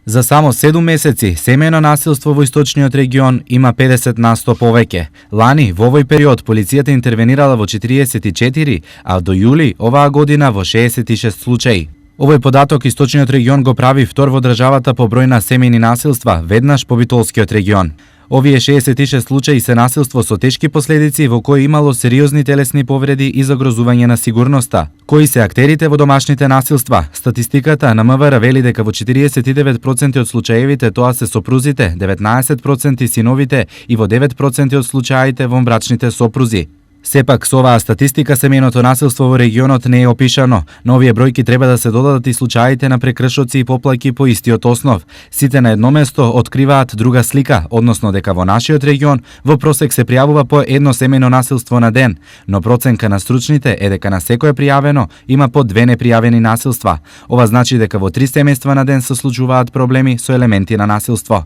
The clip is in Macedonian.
За само 7 месеци, семејно насилство во источниот регион има 50% повеќе. Лани, во овој период, полицијата интервенирала во 44, а до јули оваа година во 66 случаи. Овој податок источниот регион го прави втор во државата по број на семејни насилства, веднаш по битолскиот регион. Овие 66 случаи се насилство со тешки последици во кои имало сериозни телесни повреди и загрозување на сигурноста. Кои се актерите во домашните насилства? Статистиката на МВР вели дека во 49% од случаевите тоа се сопрузите, 19% синовите и во 9% од случаите вонбрачните сопрузи. Сепак, со оваа статистика семејното насилство во регионот не е опишано, но овие бројки треба да се додадат и случаите на прекршоци и поплаки по истиот основ. Сите на едно место откриваат друга слика, односно дека во нашиот регион во просек се пријавува по едно семејно насилство на ден, но проценка на стручните е дека на секое пријавено има по 2 непријавени насилства. Ова значи дека во 3 семејства на ден се случуваат проблеми со елементи на насилство.